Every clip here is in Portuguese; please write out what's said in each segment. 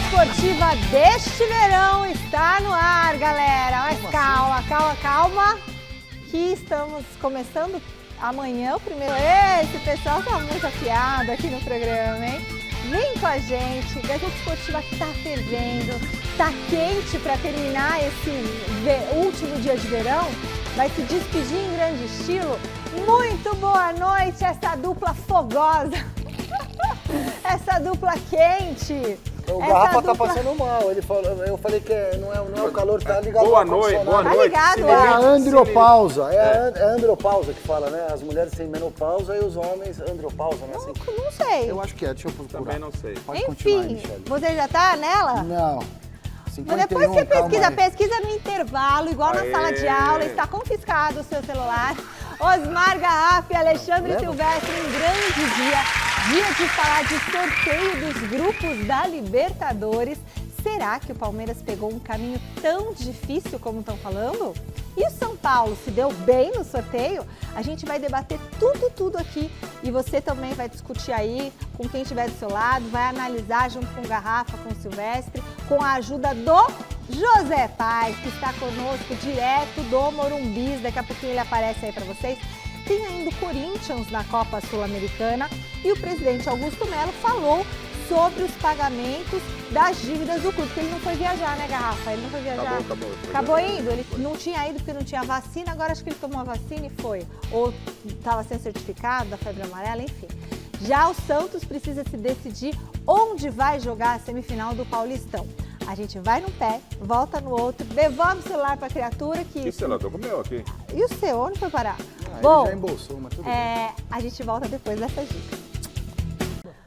Esportiva deste verão está no ar, galera. Mas calma, que estamos começando amanhã o primeiro. Esse pessoal tá muito afiado aqui no programa, hein? Vem com a gente, Gazeta Esportiva tá fervendo, tá quente para terminar esse último dia de verão. Vai se despedir em grande estilo. Muito boa noite, essa dupla fogosa, essa dupla quente. O Garrafa tá passando mal, ele falou, eu falei que não é o calor, tá ligado. Boa noite. Tá ligado, é a andropausa, é a andropausa que fala, né? As mulheres têm menopausa e os homens andropausa, né? Assim. Não sei. Eu acho que é, deixa eu procurar. Também não sei. Pode continuar, Enfim, Michele. você já tá nela? Não. Mas depois você calma pesquisa no intervalo, igual na sala de aula, está confiscado o seu celular. Osmar Garrafa e Alexandre Silvestre, um grande dia de falar de sorteio dos grupos da Libertadores. Será que o Palmeiras pegou um caminho tão difícil como estão falando? E o São Paulo se deu bem no sorteio? A gente vai debater tudo aqui e você também vai discutir aí com quem estiver do seu lado, vai analisar junto com o Garrafa, com o Silvestre, com a ajuda do José Paz, que está conosco direto do Morumbi. Daqui a pouquinho ele aparece aí para vocês. Tem ainda o Corinthians na Copa Sul-Americana e o presidente Augusto Melo falou sobre os pagamentos das dívidas do clube, porque ele não foi viajar, né, Garrafa? Ele não foi viajar. Acabou indo? Ele não tinha ido porque não tinha vacina, agora acho que ele tomou a vacina e foi. Ou estava sem certificado da febre amarela, enfim. Já o Santos precisa se decidir onde vai jogar a semifinal do Paulistão. A gente vai num pé, volta no outro, devolve o celular para a criatura que... Que celular? Tô com o meu aqui. E o seu? Onde foi parar? Bom, ele já embolsou, mas tudo bem. A gente volta depois dessas dicas.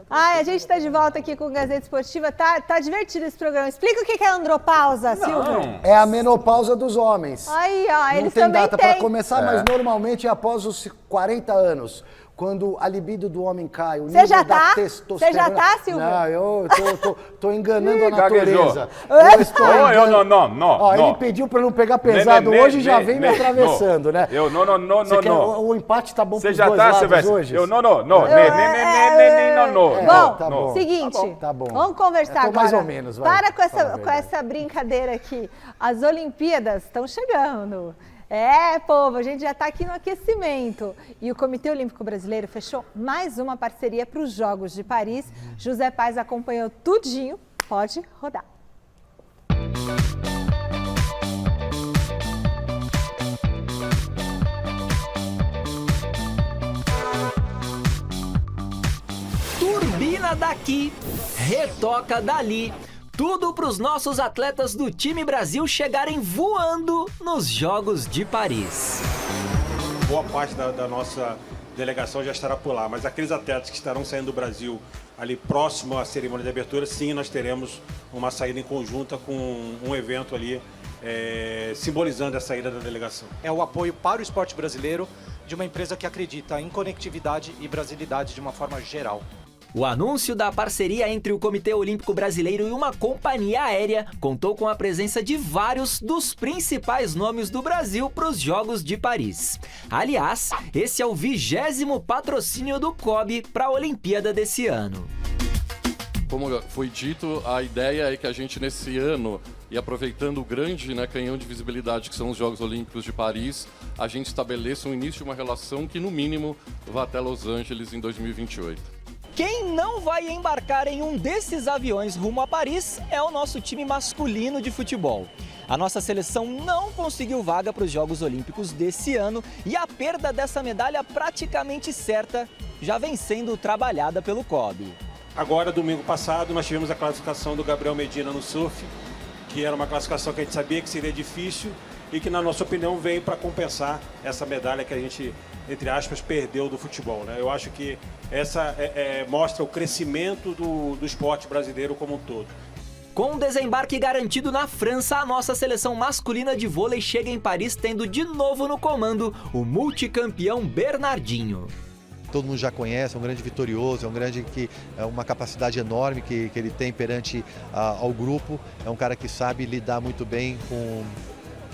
A gente está de volta aqui com o Gazeta Esportiva. Tá divertido esse programa. Explica o que é andropausa, Silvio. É a menopausa dos homens. Aí, ó, Não eles tem também data têm. para começar, mas normalmente é após os 40 anos. Quando a libido do homem cai, o nível da testosterona... Você já tá, Silvio? Não, eu tô enganando a natureza. Não. Ele pediu para não pegar pesado hoje e já vem me atravessando, né? Não. O empate tá bom Você pros já dois tá, lados Silvestre? hoje. Bom, Tá bom. seguinte, Tá bom. vamos conversar agora. Mais ou menos, vai. Para com essa brincadeira aqui. As Olimpíadas estão chegando. Povo, a gente já está aqui no aquecimento. E o Comitê Olímpico Brasileiro fechou mais uma parceria para os Jogos de Paris. José Paz acompanhou tudinho. Pode rodar. Turbina daqui, retoca dali. Tudo para os nossos atletas do time Brasil chegarem voando nos Jogos de Paris. Boa parte da nossa delegação já estará por lá, mas aqueles atletas que estarão saindo do Brasil ali próximo à cerimônia de abertura, sim, nós teremos uma saída em conjunta com um evento ali simbolizando a saída da delegação. É o apoio para o esporte brasileiro de uma empresa que acredita em conectividade e brasilidade de uma forma geral. O anúncio da parceria entre o Comitê Olímpico Brasileiro e uma companhia aérea contou com a presença de vários dos principais nomes do Brasil para os Jogos de Paris. Aliás, esse é o 20º patrocínio do COB para a Olimpíada desse ano. Como foi dito, a ideia é que a gente nesse ano, e aproveitando o grande canhão de visibilidade que são os Jogos Olímpicos de Paris, a gente estabeleça um início de uma relação que no mínimo vá até Los Angeles em 2028. Quem não vai embarcar em um desses aviões rumo a Paris é o nosso time masculino de futebol. A nossa seleção não conseguiu vaga para os Jogos Olímpicos desse ano e a perda dessa medalha praticamente certa já vem sendo trabalhada pelo COB. Agora, domingo passado, nós tivemos a classificação do Gabriel Medina no surf, que era uma classificação que a gente sabia que seria difícil e que, na nossa opinião, veio para compensar essa medalha que a gente, entre aspas, perdeu do futebol, né? Eu acho que essa mostra o crescimento do esporte brasileiro como um todo. Com o desembarque garantido na França, a nossa seleção masculina de vôlei chega em Paris tendo de novo no comando o multicampeão Bernardinho. Todo mundo já conhece, é um grande vitorioso, é uma capacidade enorme que ele tem perante ao grupo. É um cara que sabe lidar muito bem com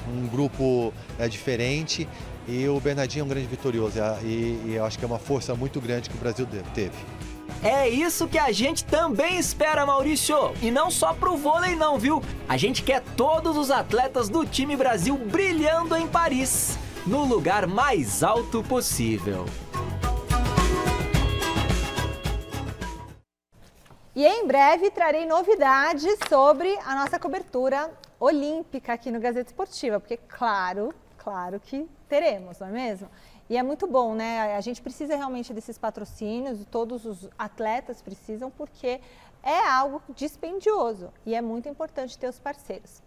um grupo diferente. E o Bernardinho é um grande vitorioso e eu acho que é uma força muito grande que o Brasil teve. É isso que a gente também espera, Maurício. E não só pro vôlei não, viu? A gente quer todos os atletas do time Brasil brilhando em Paris, no lugar mais alto possível. E em breve trarei novidades sobre a nossa cobertura olímpica aqui no Gazeta Esportiva, porque claro que teremos, não é mesmo? E é muito bom, né? A gente precisa realmente desses patrocínios, todos os atletas precisam, porque é algo dispendioso e é muito importante ter os parceiros.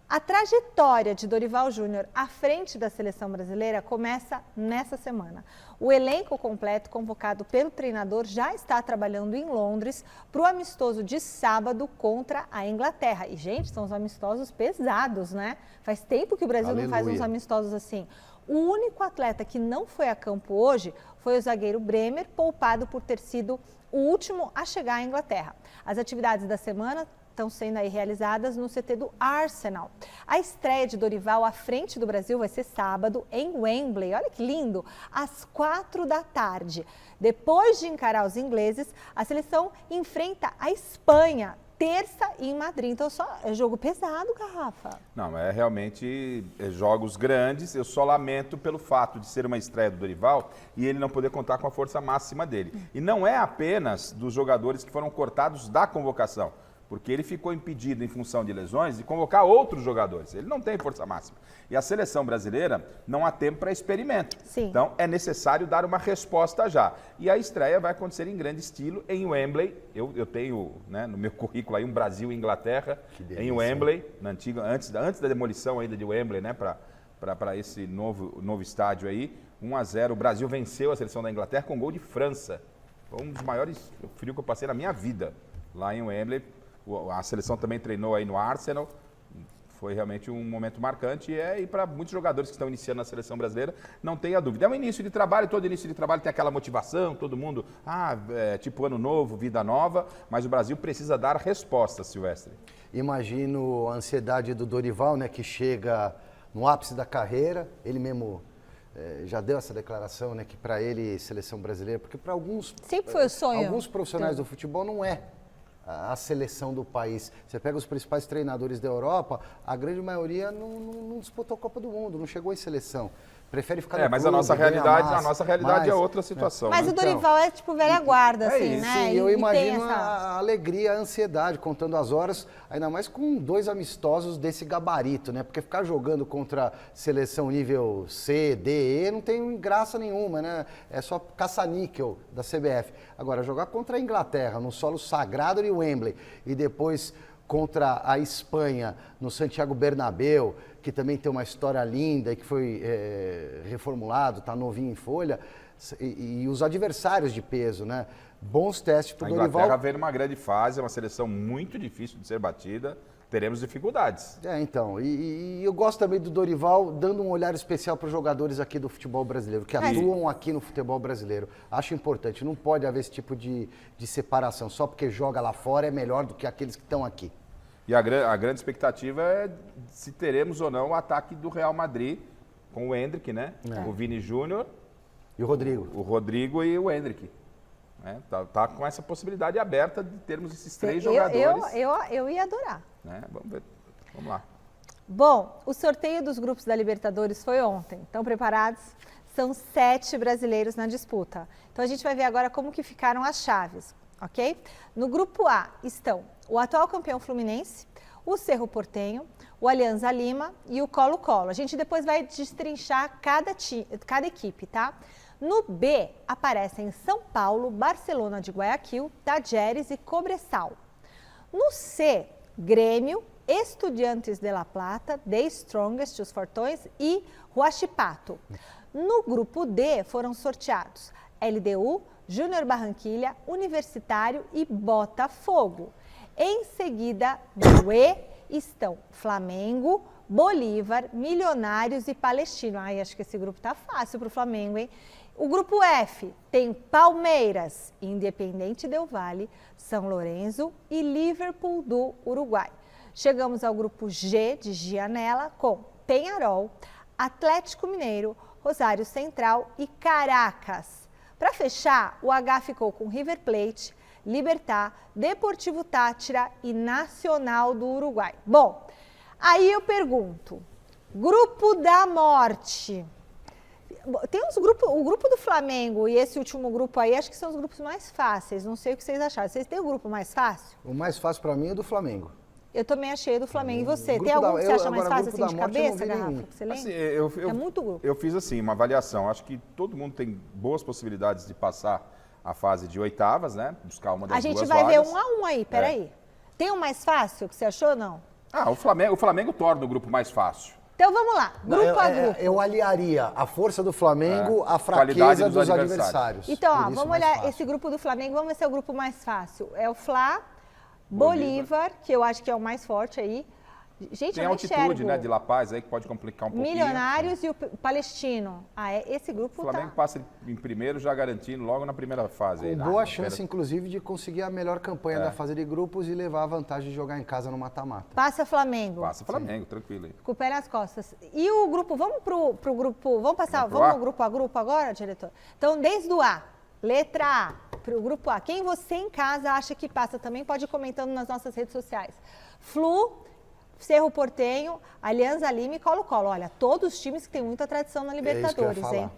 A trajetória de Dorival Júnior à frente da seleção brasileira começa nessa semana. O elenco completo convocado pelo treinador já está trabalhando em Londres para o amistoso de sábado contra a Inglaterra. E, gente, são os amistosos pesados, né? Faz tempo que o Brasil não faz uns amistosos assim. O único atleta que não foi a campo hoje foi o zagueiro Bremer, poupado por ter sido o último a chegar à Inglaterra. As atividades da semana estão sendo aí realizadas no CT do Arsenal. A estreia de Dorival à frente do Brasil vai ser sábado em Wembley. Olha que lindo! Às 4 da tarde. Depois de encarar os ingleses, a seleção enfrenta a Espanha, terça em Madrid. Então, é jogo pesado, Garrafa. Não, é realmente jogos grandes. Eu só lamento pelo fato de ser uma estreia do Dorival e ele não poder contar com a força máxima dele. E não é apenas dos jogadores que foram cortados da convocação, porque ele ficou impedido, em função de lesões, de convocar outros jogadores. Ele não tem força máxima. E a seleção brasileira não há tempo para experimento. Sim. Então, é necessário dar uma resposta já. E a estreia vai acontecer em grande estilo em Wembley. Eu tenho, né, no meu currículo aí um Brasil e Inglaterra em Wembley, na antiga, antes da demolição ainda de Wembley, né, para esse novo estádio aí. 1-0. O Brasil venceu a seleção da Inglaterra com gol de França. Foi um dos maiores frio que eu passei na minha vida lá em Wembley. A seleção também treinou aí no Arsenal, foi realmente um momento marcante e para muitos jogadores que estão iniciando na seleção brasileira, não tenha dúvida. É um início de trabalho, todo início de trabalho tem aquela motivação, todo mundo, tipo ano novo, vida nova, mas o Brasil precisa dar respostas, Silvestre. Imagino a ansiedade do Dorival, né, que chega no ápice da carreira, ele mesmo já deu essa declaração, né, que para ele, seleção brasileira, porque para alguns... Sempre foi o sonho. Alguns profissionais do futebol não é a seleção do país. Você pega os principais treinadores da Europa, a grande maioria não disputou a Copa do Mundo, não chegou em seleção. Prefere ficar no mas clube, a nossa realidade é outra situação. Mas né? o Dorival é tipo velha guarda, assim, isso, né? Sim, eu imagino a alegria, a ansiedade, contando as horas, ainda mais com 2 amistosos desse gabarito, né? Porque ficar jogando contra seleção nível C, D, E, não tem graça nenhuma, né? É só caça-níquel da CBF. Agora, jogar contra a Inglaterra, no solo sagrado de Wembley, e depois contra a Espanha, no Santiago Bernabéu, que também tem uma história linda e que foi reformulado, está novinho em folha, e os adversários de peso, né? Bons testes para o Dorival. A Inglaterra vem numa grande fase, é uma seleção muito difícil de ser batida, teremos dificuldades. Então, e eu gosto também do Dorival dando um olhar especial para os jogadores aqui do futebol brasileiro, que atuam aqui no futebol brasileiro. Acho importante, não pode haver esse tipo de separação, só porque joga lá fora é melhor do que aqueles que estão aqui. E a grande expectativa é se teremos ou não o ataque do Real Madrid com o Endrick, né? O Vini Júnior. E o Rodrigo. O Rodrigo e o Endrick. Tá com essa possibilidade aberta de termos esses 3 jogadores. Eu ia adorar. Né? Vamos ver. Vamos lá. Bom, o sorteio dos grupos da Libertadores foi ontem. Estão preparados? São 7 brasileiros na disputa. Então a gente vai ver agora como que ficaram as chaves, ok? No grupo A estão o atual campeão Fluminense, o Cerro Porteño, o Alianza Lima e o Colo-Colo. A gente depois vai destrinchar cada equipe, tá? No B aparecem São Paulo, Barcelona de Guayaquil, Tajeres e Cobresal. No C, Grêmio, Estudiantes de La Plata, The Strongest, os Fortões e Huachipato. No grupo D foram sorteados LDU, Júnior Barranquilha, Universitário e Botafogo. Em seguida, no E estão Flamengo, Bolívar, Milionários e Palestino. Ai, acho que esse grupo tá fácil para o Flamengo, hein? O grupo F tem Palmeiras, Independente Del Valle, São Lourenço e Liverpool do Uruguai. Chegamos ao grupo G de Gianella com Peñarol, Atlético Mineiro, Rosário Central e Caracas. Para fechar, o H ficou com River Plate, Libertad, Deportivo Táchira e Nacional do Uruguai. Bom, aí eu pergunto, grupo da morte. Tem o grupo do Flamengo e esse último grupo aí, acho que são os grupos mais fáceis. Não sei o que vocês acharam. Vocês têm o grupo mais fácil? O mais fácil para mim é do Flamengo. Eu também achei do Flamengo. E você? Grupo Tem algum da- que você eu- acha mais agora, fácil, grupo assim, de da morte, eu não cabeça, vi Garrafa? nenhum. Que você lembra? Assim, É muito grupo. Eu fiz assim, uma avaliação. Acho que todo mundo tem boas possibilidades de passar a fase de oitavas, né? Buscar uma das A gente duas vai ver vagas. 1 a 1 aí, peraí. Tem um mais fácil que você achou ou não? Ah, o Flamengo torna o grupo mais fácil. Então vamos lá, grupo a grupo. Eu aliaria a força do Flamengo à Qualidade fraqueza dos dos adversários. adversários. Então, ó, Por isso, vamos mais olhar fácil. esse grupo do Flamengo, vamos ver se é o grupo mais fácil. É o Fla, Bolívar, que eu acho que é o mais forte aí. Gente, Tem eu não altitude, enxergo. né, de La Paz aí que pode complicar um pouquinho. Milionários e o Palestino. Esse O grupo Flamengo tá... passa em primeiro, já garantindo logo na primeira fase. Aí, Com na boa primeira- chance, inclusive, de conseguir a melhor campanha da fase de grupos e levar a vantagem de jogar em casa no mata-mata. Passa Flamengo. Passa Flamengo, tranquilo aí. Com o pé nas costas. E o grupo, vamos pro grupo, vamos passar, Vamos pro vamos A? no grupo a grupo agora, diretor? Então, desde o A, letra A, pro grupo A. Quem você em casa acha que passa também pode ir comentando nas nossas redes sociais. Flu, Cerro Porteño, Alianza Lima e Colo-Colo. Olha, todos os times que têm muita tradição na É isso que eu ia Libertadores, falar. hein?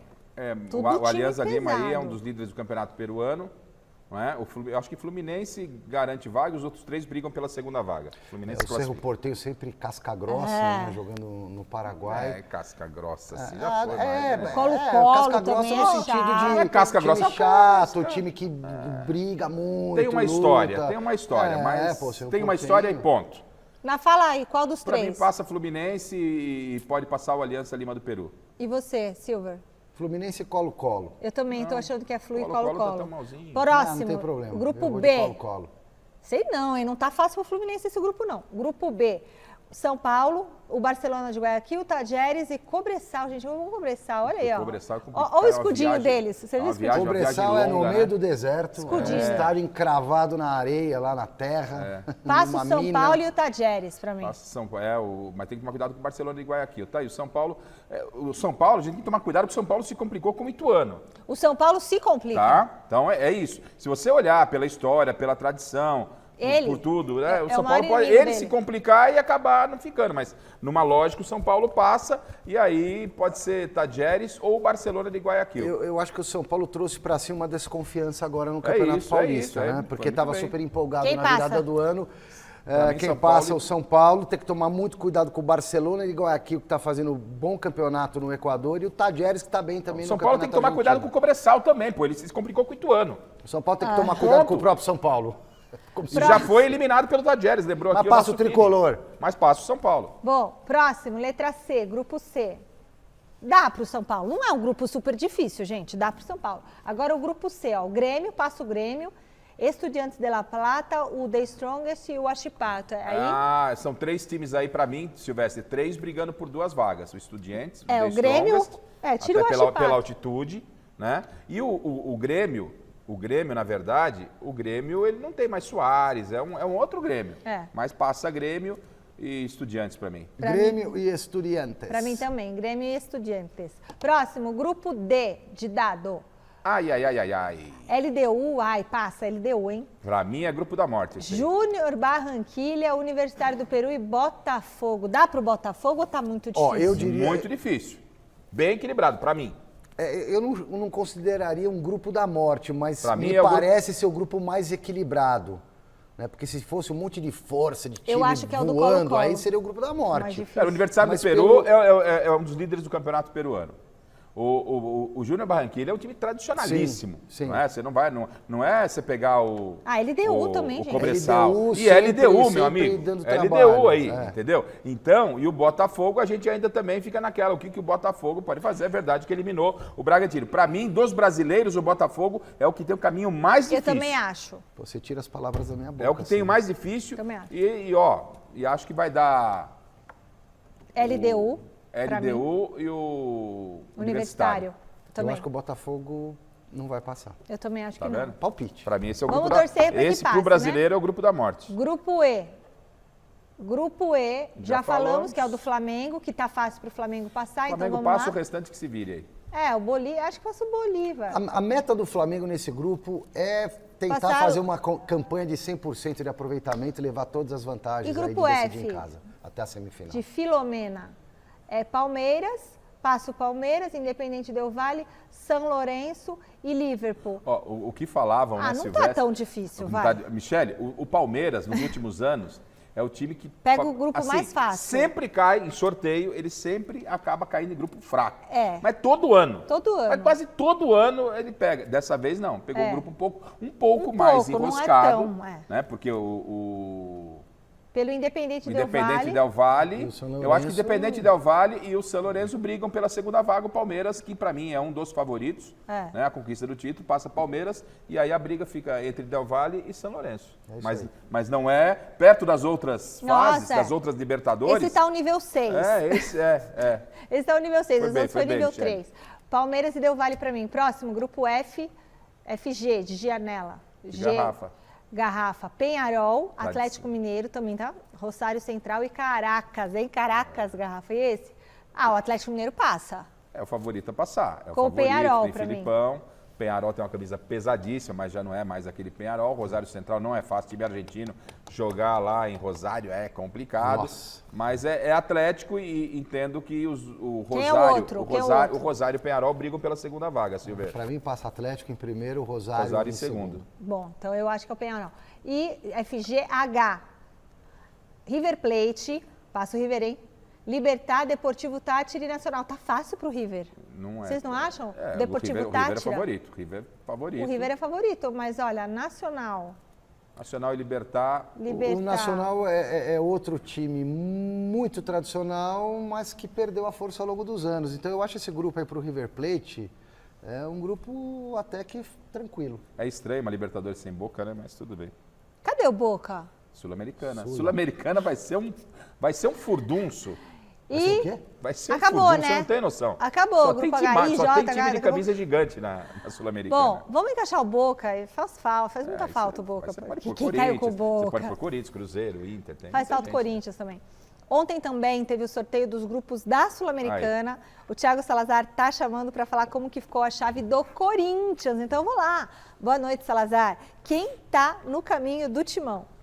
Tudo O time Alianza Lima aí é um pesado. dos líderes do campeonato peruano. Não é? Eu acho que Fluminense garante vaga, os outros três brigam pela segunda vaga. Fluminense O Cerro classifica. Porteño sempre casca grossa, É. né, jogando no Paraguai. É, casca grossa, assim, já foi. O Colo-Colo casca grossa também no é sentido chato. de Não é casca time grossa, chato, time que briga muito, Tem uma história, luta. tem uma história, mas pô, Cerro tem uma Porteño. história e ponto. Mas fala aí, qual dos Pra mim três? passa Fluminense e pode passar o Aliança Lima do Peru. E você, Silver? Fluminense e Colo-Colo. Eu também estou achando que é Flu e Colo-Colo tá Colo-Colo. tão malzinho. Próximo, Não tem problema. o grupo Eu vou de B. Colo-Colo. Sei não, hein? Não tá fácil para o Fluminense esse grupo, não. Grupo B, São Paulo, o Barcelona de Guayaquil, Tajeres e Cobressal. Gente, vamos Cobressal, olha aí, ó. Cobressal é Ó, complicado, ó o é uma escudinho viagem- deles. Você é viu o uma escudinho? viagem Cobressal é no longa, meio né? do deserto, Escudinho. estádio encravado na areia, lá na terra. Passa numa o São mina. Paulo e o Tajeres para mim. Passa mas tem que tomar cuidado com o Barcelona de Guayaquil, tá? E o São Paulo, a gente tem que tomar cuidado porque o São Paulo se complicou com o Ituano, O São Paulo se complica. tá? Então é isso. Se você olhar pela história, pela tradição, Ele por tudo, né? é O o São maior Paulo pode inimigo ele se dele. complicar e acabar não ficando, mas numa lógica o São Paulo passa e aí pode ser Tajeres ou o Barcelona de Guayaquil. Eu acho que o São Paulo trouxe para si uma desconfiança agora no Campeonato isso, Paulista, é isso, né? foi Porque muito estava bem. super empolgado Quem na passa? virada do ano. Pra mim, Quem São passa Paulo- é o São Paulo, tem que tomar muito cuidado com o Barcelona de Guayaquil, que está fazendo um bom campeonato no Equador, e o Tajeres, que está bem também O no São Campeonato Paulo tem que tomar cuidado com o Cobressal também, pô. Ele se complicou com o Ituano. O São Paulo tem que tomar cuidado Pronto. com o próprio São Paulo. Como se- Já foi eliminado pelo Tajeres, lembrou Mas aqui passa o nosso tricolor. Fini. Mas passa o São Paulo. Bom, próximo, letra C, grupo C. Dá para o São Paulo. Não é um grupo super difícil, gente. Dá para o São Paulo. Agora o grupo C, ó. O Grêmio, passa o Grêmio. Estudiantes de La Plata, o The Strongest e o Achipato. Aí, São três times aí pra mim, Silvestre, três brigando por duas vagas. O Estudiantes, É, The o Grêmio- Strongest, tira até o pela Achipato. altitude, né? E o Grêmio, na verdade, o Grêmio ele não tem mais Soares, é um outro Grêmio. É. Mas passa Grêmio e Estudiantes pra mim. Pra Grêmio e Estudiantes. para mim também, Grêmio e Estudiantes. Próximo, grupo D, de dado. Ai. LDU, passa LDU, hein? Pra mim é grupo da morte. esse aí. Júnior Barranquilha, Universitário do Peru e Botafogo. Dá pro Botafogo ou tá muito difícil? Ó, eu diria... Muito difícil. Bem equilibrado, pra mim. Eu não consideraria um grupo da morte, mas Pra mim me é o grupo- parece ser o grupo mais equilibrado. Né? Porque se fosse um monte de força, de time Eu acho que é o do voando, Colo-Colo. aí seria o grupo da Mais morte. difícil. O Universitário Mas do Peru pelo- é um dos líderes do campeonato peruano. O Júnior Barranquilla é um time tradicionalíssimo. Sim, sim. Não é? Você não é você pegar o. LDU também, gente. Cobressal. LDU E LDU, meu sempre amigo. dando LDU trabalho, aí, é. entendeu? Então, e o Botafogo, a gente ainda também fica naquela. O que o Botafogo pode fazer? É verdade que eliminou o Bragantino. Pra mim, dos brasileiros, o Botafogo é o que tem o caminho mais Eu difícil. também acho. Você tira as palavras da minha boca. É o que tem o assim. mais difícil. Também acho. E acho que vai dar. LDU. pra mim. LDU e o Universitário. Eu Também. acho que o Botafogo não vai passar. Eu também acho Tá que não. vendo? Palpite. Pra mim, esse é o Vamos grupo da... torcer pra que Esse passe, pro brasileiro né? é o grupo da morte. Grupo E. Grupo E, já Já falamos falamos. que é o do Flamengo, que tá fácil pro Flamengo passar, O Flamengo então vamos passa, o lá. restante que se vire aí. O Bolívar, acho que passa o Bolívar. A meta do Flamengo nesse grupo é tentar fazer uma campanha de 100% de aproveitamento e levar todas as vantagens aí de decidir em casa, até a semifinal. De Filomena. Palmeiras, passa o Palmeiras, Independente Del Valle, São Lourenço e Liverpool. O que falavam, né, não Silvestre? tá tão difícil, vai. Michele, o Palmeiras, nos últimos anos, é o time que... Pega o grupo mais fácil. Sempre cai em sorteio, ele sempre acaba caindo em grupo fraco. Mas todo ano. Todo ano. Mas quase todo ano ele pega. Dessa vez não, pegou um grupo um pouco mais enroscado. Não é tão, né? Porque pelo Independente Del Valle, eu acho que o Independente Del Valle e o São Lourenço brigam pela segunda vaga. O Palmeiras, que para mim é um dos favoritos, né, a conquista do título, passa Palmeiras e aí a briga fica entre Del Valle e São Lourenço. Mas não é perto das outras fases, das outras Libertadores. Esse tá o nível 6. Esse tá o nível 6, os outros foi nível 3. Palmeiras e Del Valle para mim. Próximo, grupo F, FG, de Gianella. Garrafa, Penharol, Atlético Mineiro também, tá? Rosário Central e Caracas, hein? Caracas, Garrafa. E esse? O Atlético Mineiro passa. É o favorito a passar. É o com favorito, o Penharol, tem pra Filipão. Mim. Penharol tem uma camisa pesadíssima, mas já não é mais aquele Penharol. Rosário Central não é fácil, time argentino. Jogar lá em Rosário é complicado. Nossa. Mas é Atlético e entendo que o Rosário e o Penharol brigam pela segunda vaga, Silveira. Para mim passa Atlético em primeiro, Rosário em segundo. Bom, então eu acho que é o Penharol. E FGH, River Plate, passa o River, hein? Libertad, Deportivo Táchira e Nacional. Tá fácil pro River. Não é. Vocês não acham? Deportivo Táchira. O River é favorito. O River é favorito, mas olha, Nacional e Libertad. O Nacional é outro time muito tradicional, mas que perdeu a força ao longo dos anos. Então eu acho esse grupo aí pro River Plate um grupo até que tranquilo. É estranho uma Libertadores sem Boca, né? Mas tudo bem. Cadê o Boca? Sul-Americana. Sul-Americana vai ser um furdunço. Vai ser acabou, furdunço, né? Você não tem noção. Acabou, só o grupo tem HI, só tem time de camisa gigante na Sul-Americana. Bom, vamos encaixar o Boca, faz muita falta o Boca. Quem caiu com o Boca? Você pode por Corinthians, Cruzeiro, Inter. Faz falta o Corinthians também. Ontem também teve o sorteio dos grupos da Sul-Americana. O Thiago Salazar tá chamando para falar como que ficou a chave do Corinthians. Então vamos lá. Boa noite, Salazar. Quem tá no caminho do timão?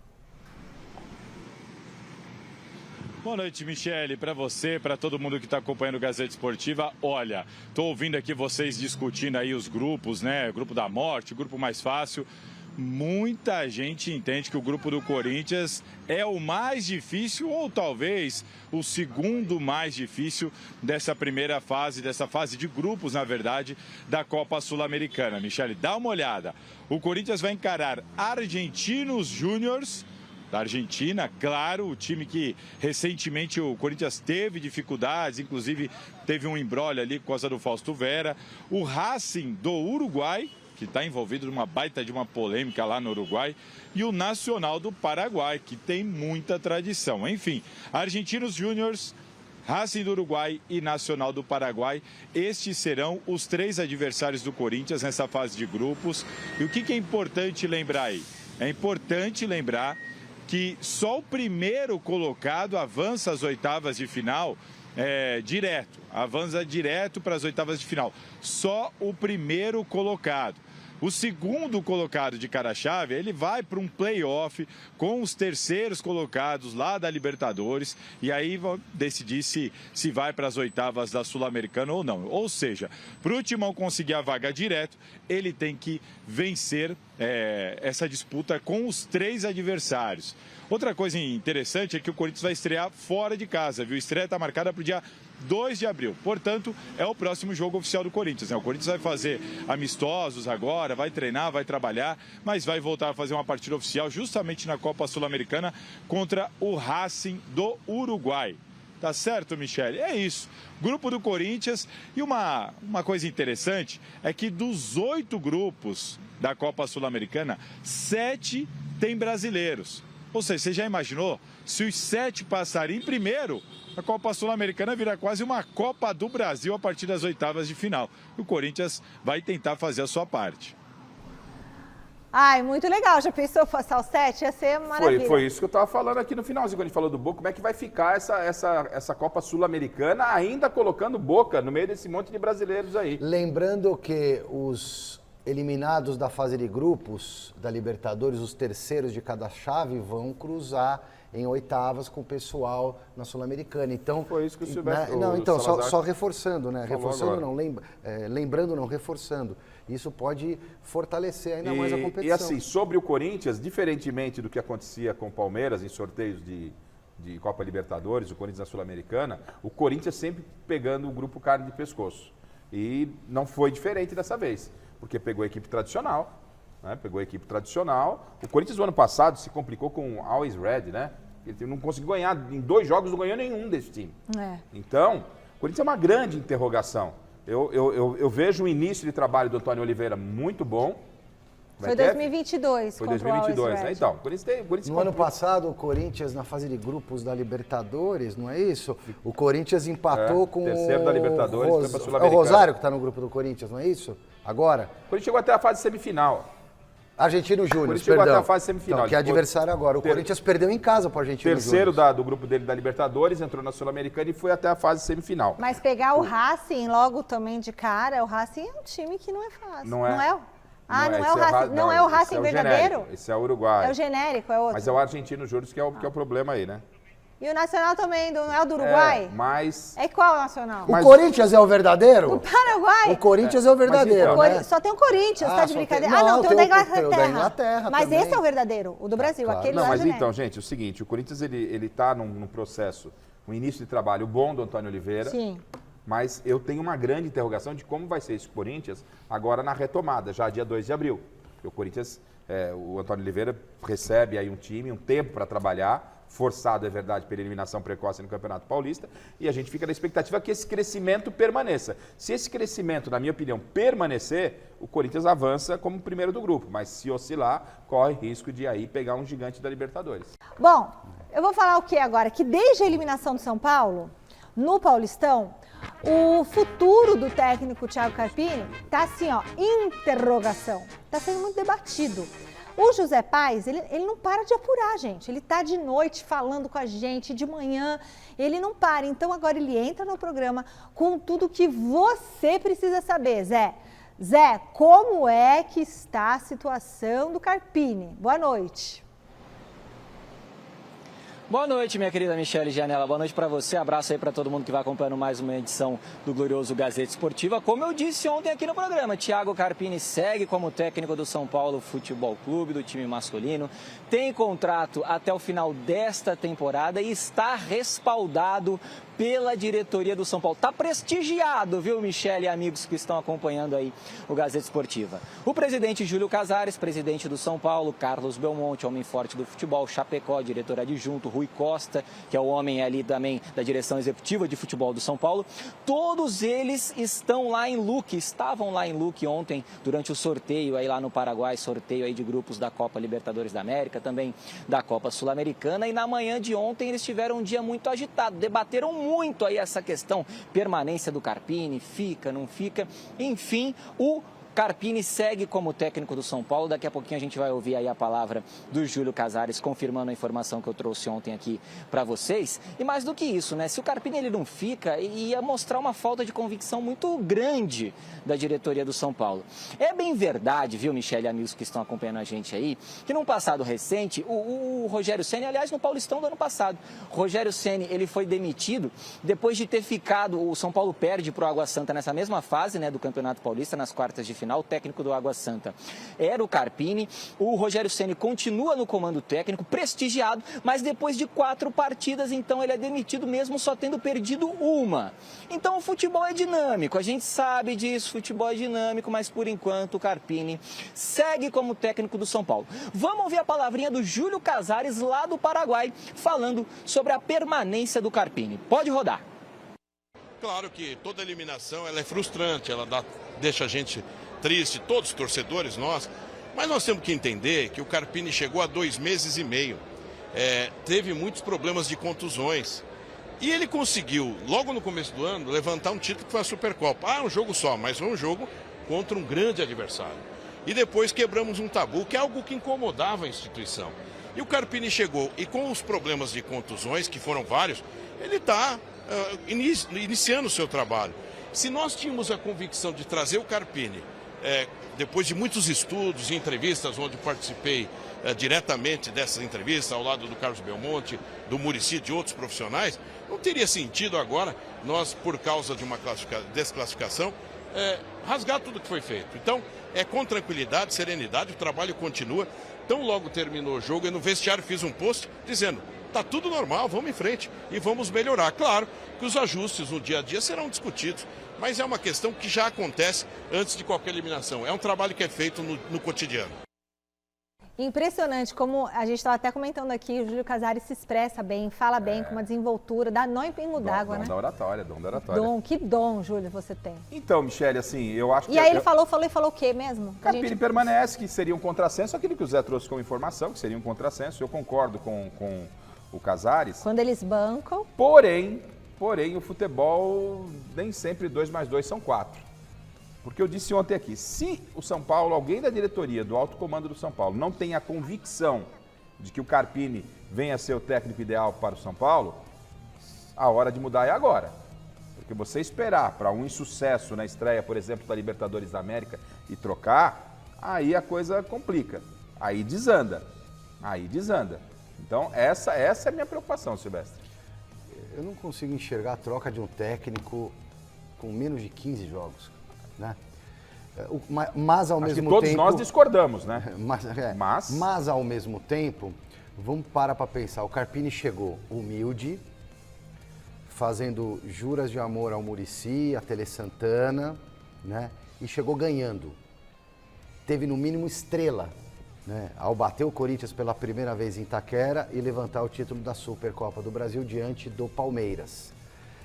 Boa noite, Michele, para você, para todo mundo que está acompanhando o Gazeta Esportiva. Olha, estou ouvindo aqui vocês discutindo aí os grupos, né? Grupo da morte, grupo mais fácil. Muita gente entende que o grupo do Corinthians é o mais difícil ou talvez o segundo mais difícil dessa primeira fase, dessa fase de grupos, na verdade, da Copa Sul-Americana. Michele, dá uma olhada. O Corinthians vai encarar Argentinos Júniors da Argentina, claro, o time que recentemente o Corinthians teve dificuldades, inclusive teve um imbróglio ali por causa do Fausto Vera. O Racing do Uruguai, que está envolvido numa baita de uma polêmica lá no Uruguai, e o Nacional do Paraguai, que tem muita tradição. Enfim, Argentinos Júniors, Racing do Uruguai e Nacional do Paraguai, estes serão os 3 adversários do Corinthians nessa fase de grupos. E o que é importante lembrar aí? É importante lembrar que só o primeiro colocado avança às oitavas de final direto, avança direto para as oitavas de final. Só o primeiro colocado. O segundo colocado de cada chave, ele vai para um play-off com os terceiros colocados lá da Libertadores e aí vão decidir se vai para as oitavas da Sul-Americana ou não. Ou seja, para o Timão conseguir a vaga direto, ele tem que vencer essa disputa com os 3 adversários. Outra coisa interessante é que o Corinthians vai estrear fora de casa, viu? A estreia está marcada para o dia 2 de abril. Portanto, é o próximo jogo oficial do Corinthians, né? O Corinthians vai fazer amistosos agora, vai treinar, vai trabalhar, mas vai voltar a fazer uma partida oficial justamente na Copa Sul-Americana contra o Racing do Uruguai. Tá certo, Michele? É isso. Grupo do Corinthians. E uma coisa interessante é que dos 8 grupos da Copa Sul-Americana, 7 tem brasileiros. Ou seja, você já imaginou? Se os 7 passarem em primeiro, a Copa Sul-Americana vira quase uma Copa do Brasil a partir das oitavas de final. O Corinthians vai tentar fazer a sua parte. Ai, muito legal. Já pensou fosse ao 7? Ia ser maravilha. Foi isso que eu estava falando aqui no finalzinho, quando a gente falou do Boca. Como é que vai ficar essa Copa Sul-Americana, ainda colocando Boca no meio desse monte de brasileiros aí? Lembrando que os eliminados da fase de grupos da Libertadores, os terceiros de cada chave, vão cruzar em oitavas com o pessoal na Sul-Americana. Então, foi isso que o Silvestre... Não, então, Salazar só reforçando, né? falou Reforçando agora. não, lembrando não, reforçando. Isso pode fortalecer ainda mais a competição. E assim, sobre o Corinthians, diferentemente do que acontecia com o Palmeiras em sorteios de Copa Libertadores, o Corinthians na Sul-Americana, o Corinthians sempre pegando o grupo carne de pescoço. E não foi diferente dessa vez, porque pegou a equipe tradicional, né? Pegou a equipe tradicional. O Corinthians no ano passado se complicou com o Always Red, né? Ele não conseguiu ganhar, em 2 jogos não ganhou nenhum desse time. Então, o Corinthians é uma grande interrogação. Eu vejo o início de trabalho do Antônio Oliveira muito bom. Foi 2022. Foi 2022, né? Então, no ano passado, o Corinthians, na fase de grupos da Libertadores, não é isso? O Corinthians empatou com terceiro da Libertadores, foi pra é o Sul-Americana. Rosário que está no grupo do Corinthians, não é isso? Agora? O Corinthians chegou até a fase semifinal. Argentino Júnior, Corinthians chegou até a fase semifinal. Então, que é adversário agora. O Corinthians perdeu em casa para o Argentino Terceiro Júnior. do grupo dele da Libertadores, entrou na Sul-Americana e foi até a fase semifinal. Mas pegar o Racing logo também de cara, o Racing é um time que não é fácil. Não é? Não é o Racing, não é o Racing verdadeiro? Genérico. Esse é o Uruguai. É o genérico, é outro. Mas é o Argentino Júnior que é o problema aí, né? E o Nacional também, não é o do Uruguai? Mas... É qual o Nacional? O Corinthians é o verdadeiro? O Paraguai? O Corinthians é o verdadeiro, né? Só tem o Corinthians, tá de brincadeira? Não, tem o da Inglaterra. Tem o da Inglaterra mas também. esse é o verdadeiro, o do Brasil, claro. aquele Não, lá mas é genérico. então, gente, é o seguinte, o Corinthians ele tá num processo, um início de trabalho bom do Antônio Oliveira. Sim. Mas eu tenho uma grande interrogação de como vai ser esse Corinthians agora na retomada, já dia 2 de abril. Porque o Corinthians, o Antônio Oliveira recebe aí um time, um tempo para trabalhar, forçado, é verdade, pela eliminação precoce no Campeonato Paulista, e a gente fica na expectativa que esse crescimento permaneça. Se esse crescimento, na minha opinião, permanecer, o Corinthians avança como primeiro do grupo, mas se oscilar, corre risco de aí pegar um gigante da Libertadores. Bom, eu vou falar o que agora? Que desde a eliminação do São Paulo, no Paulistão, o futuro do técnico Thiago Carpini tá assim, ó, interrogação. Tá sendo muito debatido. O José Paes, ele não para de apurar, gente. Ele tá de noite falando com a gente, de manhã, ele não para. Então agora ele entra no programa com tudo que você precisa saber, Zé. Zé, como é que está a situação do Carpini? Boa noite. Boa noite, minha querida Michele Janela. Boa noite para você. Abraço aí para todo mundo que vai acompanhando mais uma edição do glorioso Gazeta Esportiva. Como eu disse ontem aqui no programa, Thiago Carpini segue como técnico do São Paulo Futebol Clube, do time masculino. Tem contrato até o final desta temporada e está respaldado pela diretoria do São Paulo. Está prestigiado, viu, Michele e amigos que estão acompanhando aí o Gazeta Esportiva. O presidente Júlio Casares, presidente do São Paulo, Carlos Belmonte, homem forte do futebol, Chapecó, diretor adjunto, Rui Costa, que é o homem ali também da direção executiva de futebol do São Paulo, todos eles estão lá em Luque, estavam lá em Luque ontem durante o sorteio aí lá no Paraguai, sorteio aí de grupos da Copa Libertadores da América, também da Copa Sul-Americana, e na manhã de ontem eles tiveram um dia muito agitado, debateram muito aí essa questão, permanência do Carpini, fica, não fica, enfim, o Carpini segue como técnico do São Paulo. Daqui a pouquinho a gente vai ouvir aí a palavra do Júlio Casares, confirmando a informação que eu trouxe ontem aqui para vocês. E mais do que isso, né? Se o Carpini ele não fica, ia mostrar uma falta de convicção muito grande da diretoria do São Paulo. É bem verdade, viu, Michele e amigos que estão acompanhando a gente aí, que num passado recente, o Rogério Ceni, aliás, no Paulistão do ano passado, Rogério Ceni, ele foi demitido depois de ter ficado, o São Paulo perde para o Água Santa nessa mesma fase, né, do Campeonato Paulista, nas quartas de final. O técnico do Água Santa era o Carpini. O Rogério Ceni continua no comando técnico, prestigiado, mas depois de 4 partidas, então ele é demitido mesmo só tendo perdido uma. Então o futebol é dinâmico, a gente sabe disso, futebol é dinâmico, mas por enquanto o Carpini segue como técnico do São Paulo. Vamos ouvir a palavrinha do Júlio Casares lá do Paraguai, falando sobre a permanência do Carpini. Pode rodar. Claro que toda eliminação ela é frustrante, ela deixa a gente triste, todos os torcedores, nós. Mas nós temos que entender que o Carpini chegou há 2 meses e meio. Teve muitos problemas de contusões. E ele conseguiu, logo no começo do ano, levantar um título que foi a Supercopa. Um jogo só, mas foi um jogo contra um grande adversário. e depois quebramos um tabu, que é algo que incomodava a instituição. E o Carpini chegou, e com os problemas de contusões, que foram vários, ele está iniciando o seu trabalho. Se nós tínhamos a convicção de trazer o Carpini, depois de muitos estudos e entrevistas, onde participei diretamente dessas entrevistas, ao lado do Carlos Belmonte, do Muricy, de outros profissionais, não teria sentido agora nós, por causa de uma desclassificação, rasgar tudo que foi feito. Então, com tranquilidade, serenidade, o trabalho continua. Tão logo terminou o jogo, eu no vestiário fiz um post dizendo, tá tudo normal, vamos em frente e vamos melhorar. Claro que os ajustes no dia a dia serão discutidos, mas é uma questão que já acontece antes de qualquer eliminação. É um trabalho que é feito no cotidiano. Impressionante, como a gente estava até comentando aqui, o Júlio Casares se expressa bem, fala bem, com uma desenvoltura, dá nó em pingo d'água, né? Dom da oratória, dom da oratória. Que dom, Júlio, você tem. Então, Michele, assim, eu acho que... E aí ele falou o quê mesmo? Carpini permanece, que seria um contrassenso, aquilo que o Zé trouxe como informação, que seria um contrassenso, eu concordo com o Casares. Quando eles bancam... Porém, o futebol nem sempre 2 mais 2 são 4. Porque eu disse ontem aqui, se o São Paulo, alguém da diretoria, do alto comando do São Paulo, não tem a convicção de que o Carpini venha a ser o técnico ideal para o São Paulo, a hora de mudar é agora. Porque você esperar para um insucesso na estreia, por exemplo, da Libertadores da América e trocar, aí a coisa complica. Aí desanda. Então, essa é a minha preocupação, Silvestre. Eu não consigo enxergar a troca de um técnico com menos de 15 jogos. Né? Mas ao mesmo tempo... Todos nós discordamos, né? Mas ao mesmo tempo, vamos parar para pensar. O Carpini chegou humilde, fazendo juras de amor ao Muricy, a Tele Santana, né? E chegou ganhando. Teve no mínimo estrela, né? Ao bater o Corinthians pela primeira vez em Itaquera e levantar o título da Supercopa do Brasil diante do Palmeiras.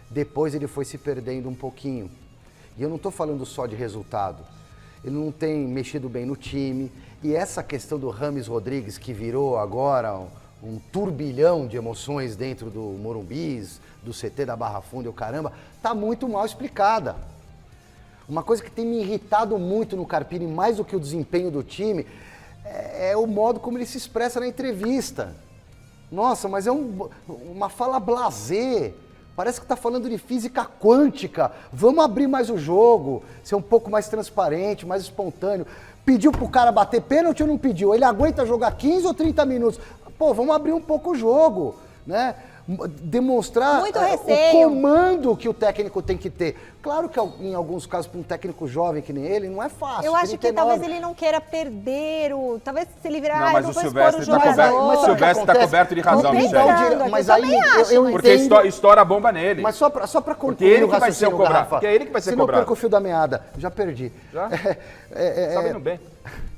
Depois ele foi se perdendo um pouquinho. E eu não estou falando só de resultado. Ele não tem mexido bem no time. E essa questão do Rames Rodrigues, que virou agora um turbilhão de emoções dentro do Morumbis, do CT da Barra Funda e o caramba, está muito mal explicada. Uma coisa que tem me irritado muito no Carpini, mais do que o desempenho do time, é o modo como ele se expressa na entrevista. Nossa, mas é uma fala blasé. Parece que está falando de física quântica. Vamos abrir mais o jogo, ser um pouco mais transparente, mais espontâneo. Pediu pro cara bater pênalti ou não pediu? Ele aguenta jogar 15 ou 30 minutos? Pô, vamos abrir um pouco o jogo, né? Demonstrar o comando que o técnico tem que ter. Claro que em alguns casos, para um técnico jovem que nem ele, não é fácil. Eu acho que talvez ele não queira perder o... Talvez se ele virar... Não, mas o Silvestre está coberto de razão, Michele. Mas aí eu porque estoura a bomba nele. Mas só para concluir o raciocínio, Rafa. Porque é ele que vai ser cobrado. Se não perco o fio da meada. Já perdi. Já? Tá vendo bem.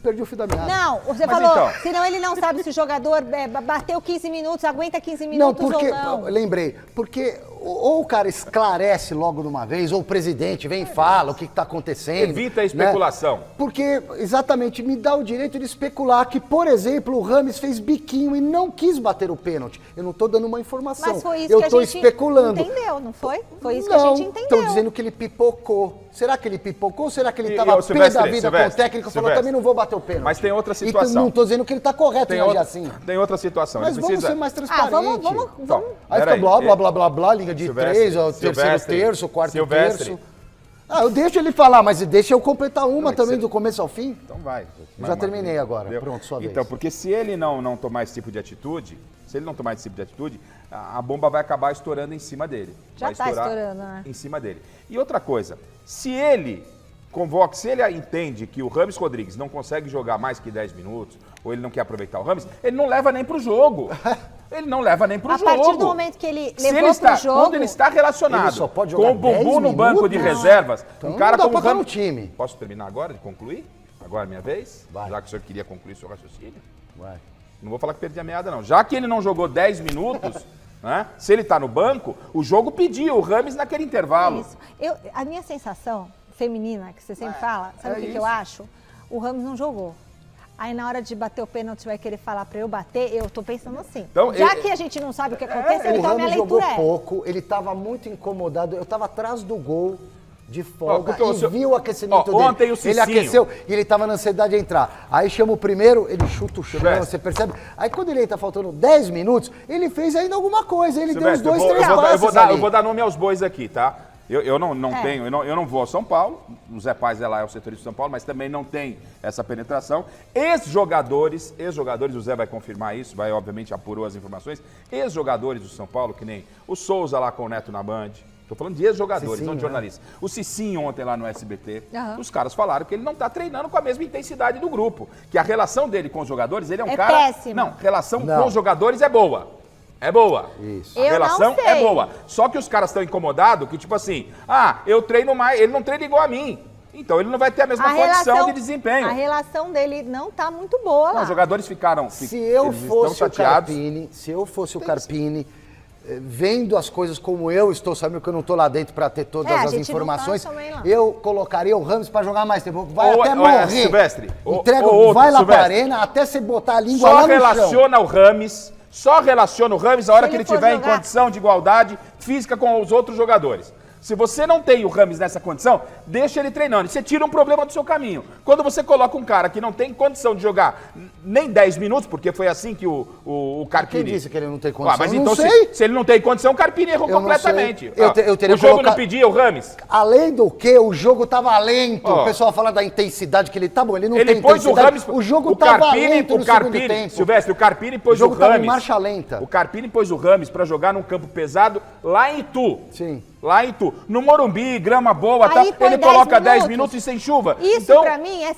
Perdi o fio da meada. Não, você falou, senão ele não sabe se o jogador bateu 15 minutos, aguenta 15 minutos ou não. Lembrei, porque ou o cara esclarece logo de uma vez, ou o presidente vem e fala o que está acontecendo. Evita a especulação. Né? Porque, exatamente, me dá o direito de especular que, por exemplo, o Rames fez biquinho e não quis bater o pênalti. Eu não estou dando uma informação. Mas foi isso eu que estou a gente especulando. Entendeu, não foi? Foi isso que a gente entendeu. Estão dizendo que ele pipocou. Será que ele pipocou ou será que ele estava pé da vida com o técnico e falou, também não vou bater o pênalti? Mas tem outra situação. E não estou dizendo que ele está correto em agir assim. Tem outra situação. Mas vamos ser mais transparentes. Vamos. Aí fica blá, liga de 3, o terceiro terço, o quarto terço. Eu deixo ele falar, mas deixa eu completar uma também do começo ao fim. Então vai. Já terminei agora. Pronto, sua vez. Então, porque se ele não tomar esse tipo de atitude, a bomba vai acabar estourando em cima dele. Já está estourando, né? Em cima dele. E outra coisa, se ele entende que o Rames Rodrigues não consegue jogar mais que 10 minutos, ou ele não quer aproveitar o Rames, ele não leva nem pro jogo. Ele não leva nem pro jogo. A partir do momento que ele levou pro jogo... Quando ele está relacionado ele só pode jogar com o bumbum no banco de reservas, então um cara não dá como pra o Rames... time. Posso terminar agora, de concluir? Agora é minha vez? Vai. Já que o senhor queria concluir seu raciocínio? Vai. Não vou falar que perdi a meada, não. Já que ele não jogou 10 minutos, né, se ele está no banco, o jogo pediu o Rames naquele intervalo. Isso. A minha sensação feminina, que você sempre fala, sabe o que eu acho? O Rames não jogou. Aí na hora de bater o pênalti vai querer falar pra eu bater, eu tô pensando assim. Então, já que a gente não sabe o que acontece, então a minha leitura jogou pouco, ele tava muito incomodado, eu tava atrás do gol, de folga Ó, e viu o aquecimento dele. Ontem o Cicinho. Ele aqueceu e ele tava na ansiedade de entrar. Aí chama o primeiro, ele chuta o chão, Silvestre. você percebe? Aí quando ele tá faltando 10 minutos, ele fez ainda alguma coisa. Ele Silvestre, deu uns 2, 3 passes eu vou dar nome aos bois aqui, tá? Eu não tenho, eu não vou ao São Paulo, o Zé Paz é lá, é o setorista de São Paulo, mas também não tem essa penetração. Ex-jogadores, o Zé vai confirmar isso, vai obviamente apurou as informações, ex-jogadores do São Paulo, que nem o Souza lá com o Neto na Band, tô falando de ex-jogadores, não de jornalistas. O Cicinho ontem lá no SBT, os caras falaram que ele não tá treinando com a mesma intensidade do grupo, que a relação dele com os jogadores, ele é um cara... péssima. Não, relação com os jogadores é boa. É boa. Isso. A relação é boa. Só que os caras estão incomodados que, tipo assim, eu treino mais, ele não treina igual a mim. Então ele não vai ter a mesma condição de desempenho. A relação dele não tá muito boa lá. Os jogadores ficaram Se eu fosse o chateados. Carpini, vendo as coisas como eu estou sabendo que eu não estou lá dentro para ter todas as informações, eu colocaria o Ramos para jogar mais tempo. Vai até morrer. Silvestre. Vai lá para a arena até você botar a língua lá no chão. Só relaciona o Ramos a hora que ele tiver em jogar condição de igualdade física com os outros jogadores. Se você não tem o Ramos nessa condição, deixa ele treinando. E você tira um problema do seu caminho. Quando você coloca um cara que não tem condição de jogar nem 10 minutos, porque foi assim que o Carpini... Quem disse que ele não tem condição? Mas então, se ele não tem condição, o Carpini errou completamente. O jogo não pedia o Ramos? Além do que, o jogo tava lento. O pessoal fala da intensidade que ele tá bom. Ele não tem pôs intensidade. O Ramos, o jogo tava lento no segundo tempo. Silvestre, o Carpini pôs o Ramos... O jogo tava em marcha lenta. O Carpini pôs o Ramos pra jogar num campo pesado lá em Itu. Sim. Lá em Itu. No Morumbi, grama boa, tá? Ele coloca 10 minutos e sem chuva. Isso então, pra mim é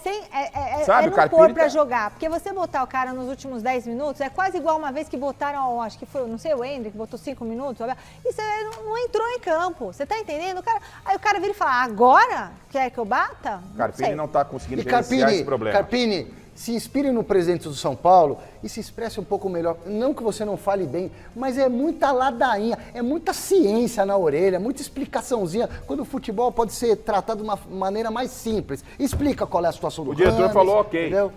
sabe, não pôr pra jogar. Porque você botar o cara nos últimos 10 minutos é quase igual uma vez que botaram, acho que foi, não sei, o Hendrick, botou 5 minutos. Isso não entrou em campo. Você tá entendendo? Aí o cara vira e fala, agora? Quer que eu bata? O Carpini não tá conseguindo gerenciar esse problema. Carpini, se inspire no presidente do São Paulo e se expresse um pouco melhor. Não que você não fale bem, mas é muita ladainha, é muita ciência na orelha, muita explicaçãozinha, quando o futebol pode ser tratado de uma maneira mais simples. Explica qual é a situação do diretor Ramos, falou ok. Entendeu?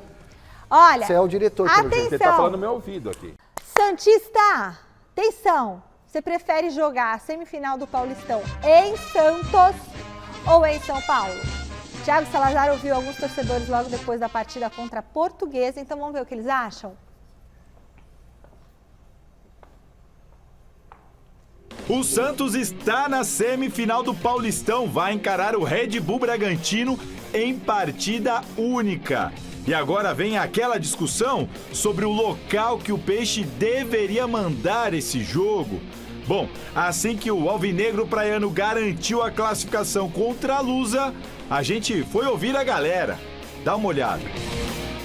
Olha, você é o diretor. atenção. Você tá falando no meu ouvido aqui. Santista, atenção. Você prefere jogar a semifinal do Paulistão em Santos ou em São Paulo? Thiago Salazar ouviu alguns torcedores logo depois da partida contra a Portuguesa, então vamos ver o que eles acham? O Santos está na semifinal do Paulistão, vai encarar o Red Bull Bragantino em partida única. E agora vem aquela discussão sobre o local que o Peixe deveria mandar esse jogo. Bom, assim que o alvinegro praiano garantiu a classificação contra a Lusa, a gente foi ouvir a galera. Dá uma olhada.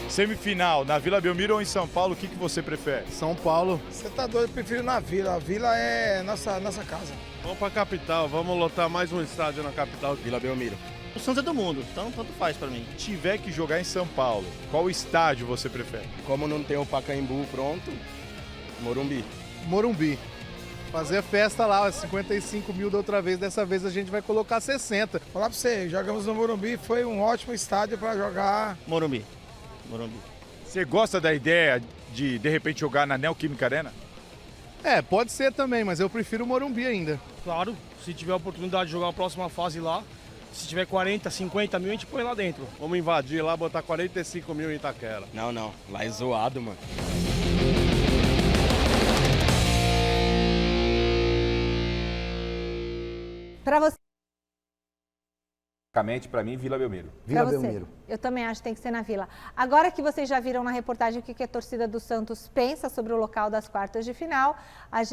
Semifinal, na Vila Belmiro ou em São Paulo, o que você prefere? São Paulo. Você tá doido, eu prefiro na Vila. A Vila é nossa casa. Vamos pra capital, vamos lotar mais um estádio na capital, Vila Belmiro. O Santos é do mundo, então tanto faz pra mim. Se tiver que jogar em São Paulo, qual estádio você prefere? Como não tem o Pacaembu pronto, Morumbi. Morumbi. Fazer festa lá, 55 mil da outra vez, dessa vez a gente vai colocar 60. Falar pra você, jogamos no Morumbi, foi um ótimo estádio pra jogar. Morumbi. Você gosta da ideia de repente, jogar na Neoquímica Arena? Pode ser também, mas eu prefiro o Morumbi ainda. Claro, se tiver a oportunidade de jogar a próxima fase lá, se tiver 40, 50 mil, a gente põe lá dentro. Vamos invadir lá, botar 45 mil em Itaquera. Não, lá é zoado, mano. Pra você. Para mim, Vila Belmiro. Vila Belmiro. Eu também acho que tem que ser na Vila. Agora que vocês já viram na reportagem o que a torcida do Santos pensa sobre o local das quartas de final,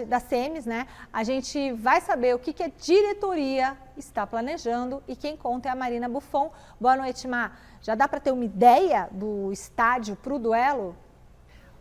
das semis, né? A gente vai saber o que a diretoria está planejando e quem conta é a Marina Buffon. Boa noite, Mar. Já dá para ter uma ideia do estádio para o duelo?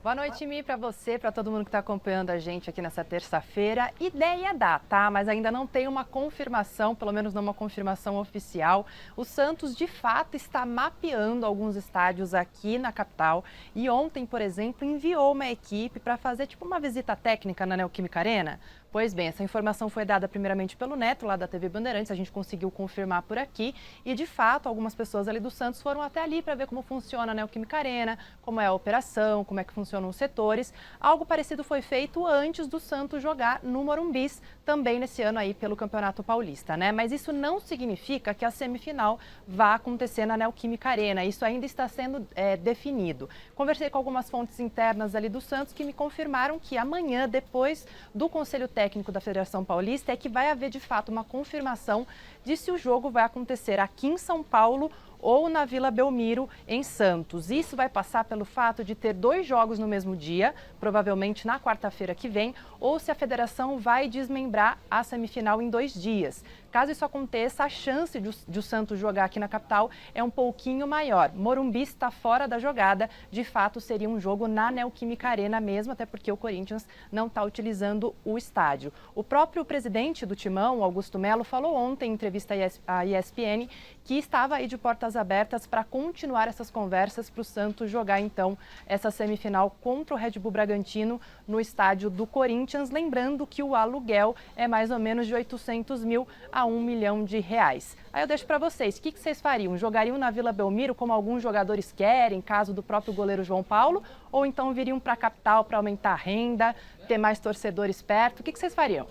Boa noite, Mi, para você, para todo mundo que está acompanhando a gente aqui nessa terça-feira. Ideia dá, tá? Mas ainda não tem uma confirmação, pelo menos não uma confirmação oficial. O Santos, de fato, está mapeando alguns estádios aqui na capital. E ontem, por exemplo, enviou uma equipe para fazer tipo uma visita técnica na Neoquímica Arena, Pois bem, essa informação foi dada primeiramente pelo Neto, lá da TV Bandeirantes, a gente conseguiu confirmar por aqui e, de fato, algumas pessoas ali do Santos foram até ali para ver como funciona a Neoquímica Arena, como é a operação, como é que funcionam os setores. Algo parecido foi feito antes do Santos jogar no Morumbis, também nesse ano aí pelo Campeonato Paulista, né? Mas isso não significa que a semifinal vá acontecer na Neoquímica Arena, isso ainda está sendo definido. Conversei com algumas fontes internas ali do Santos que me confirmaram que amanhã, depois do Conselho Técnico da Federação Paulista, é que vai haver de fato uma confirmação de se o jogo vai acontecer aqui em São Paulo ou na Vila Belmiro, em Santos. Isso vai passar pelo fato de ter 2 jogos no mesmo dia, provavelmente na quarta-feira que vem, ou se a federação vai desmembrar a semifinal em 2 dias. Caso isso aconteça, a chance de o Santos jogar aqui na capital é um pouquinho maior. Morumbi está fora da jogada, de fato seria um jogo na Neoquímica Arena mesmo, até porque o Corinthians não está utilizando o estádio. O próprio presidente do Timão, Augusto Melo, falou ontem em entrevista à ESPN que estava aí de portas abertas para continuar essas conversas para o Santos jogar então essa semifinal contra o Red Bull Bragantino no estádio do Corinthians, lembrando que o aluguel é mais ou menos de 800 mil a 1 milhão de reais. Aí eu deixo para vocês, o que vocês fariam? Jogariam na Vila Belmiro como alguns jogadores querem, caso do próprio goleiro João Paulo, ou então viriam para a capital para aumentar a renda, ter mais torcedores perto? O que vocês fariam?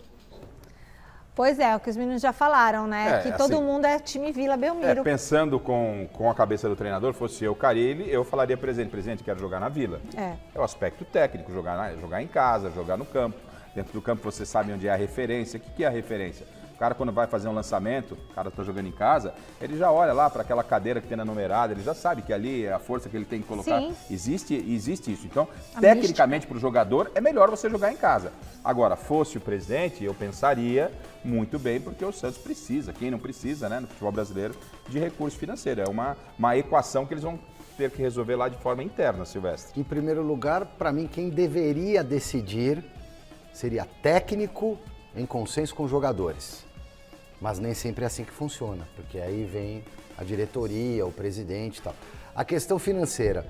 Pois é, o que os meninos já falaram, né? Que todo mundo é time Vila Belmiro. Pensando com a cabeça do treinador, fosse eu, Carille, eu falaria presidente, quero jogar na Vila. É o aspecto técnico, jogar em casa, jogar no campo. Dentro do campo você sabe onde é a referência. O que é a referência? O cara, quando vai fazer um lançamento, o cara está jogando em casa, ele já olha lá para aquela cadeira que tem na numerada, ele já sabe que ali é a força que ele tem que colocar. Sim. Existe isso. Então, tecnicamente, para o jogador, é melhor você jogar em casa. Agora, fosse o presidente, eu pensaria muito bem, porque o Santos precisa, quem não precisa, né, no futebol brasileiro, de recurso financeiro. É uma equação que eles vão ter que resolver lá de forma interna, Silvestre. Em primeiro lugar, para mim, quem deveria decidir seria técnico em consenso com os jogadores. Mas nem sempre é assim que funciona, porque aí vem a diretoria, o presidente e tal. A questão financeira,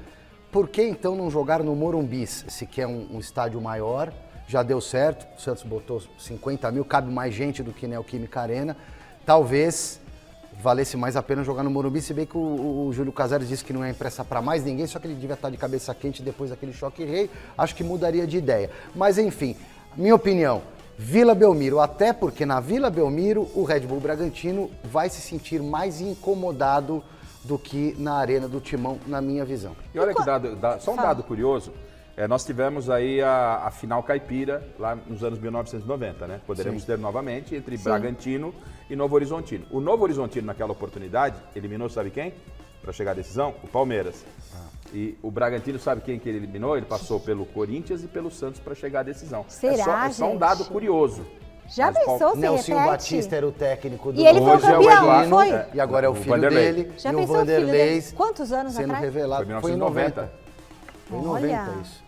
por que então não jogar no Morumbis, se quer um estádio maior? Já deu certo, o Santos botou 50 mil, cabe mais gente do que Neoquímica Arena. Talvez valesse mais a pena jogar no Morumbi, se bem que o Júlio Casares disse que não é impressa para mais ninguém, só que ele devia estar de cabeça quente depois daquele choque rei, acho que mudaria de ideia. Mas enfim, minha opinião, Vila Belmiro, até porque na Vila Belmiro o Red Bull Bragantino vai se sentir mais incomodado do que na Arena do Timão, na minha visão. E olha que só um dado curioso, nós tivemos aí a final caipira lá nos anos 1990, né? Poderemos ter novamente entre Bragantino e Novo Horizontino. O Novo Horizontino, naquela oportunidade, eliminou, sabe quem? Para chegar à decisão? O Palmeiras. E o Bragantino, sabe quem que ele eliminou? Ele passou pelo Corinthians e pelo Santos para chegar à decisão. Será, é só um dado curioso. Já pensou se Nelson Batista era o técnico do... E ele foi campeão, não foi? E agora é o filho dele. Já e pensou o Vanderlei quantos anos sendo atrás? revelado. Foi em 1990. Foi em 90 isso.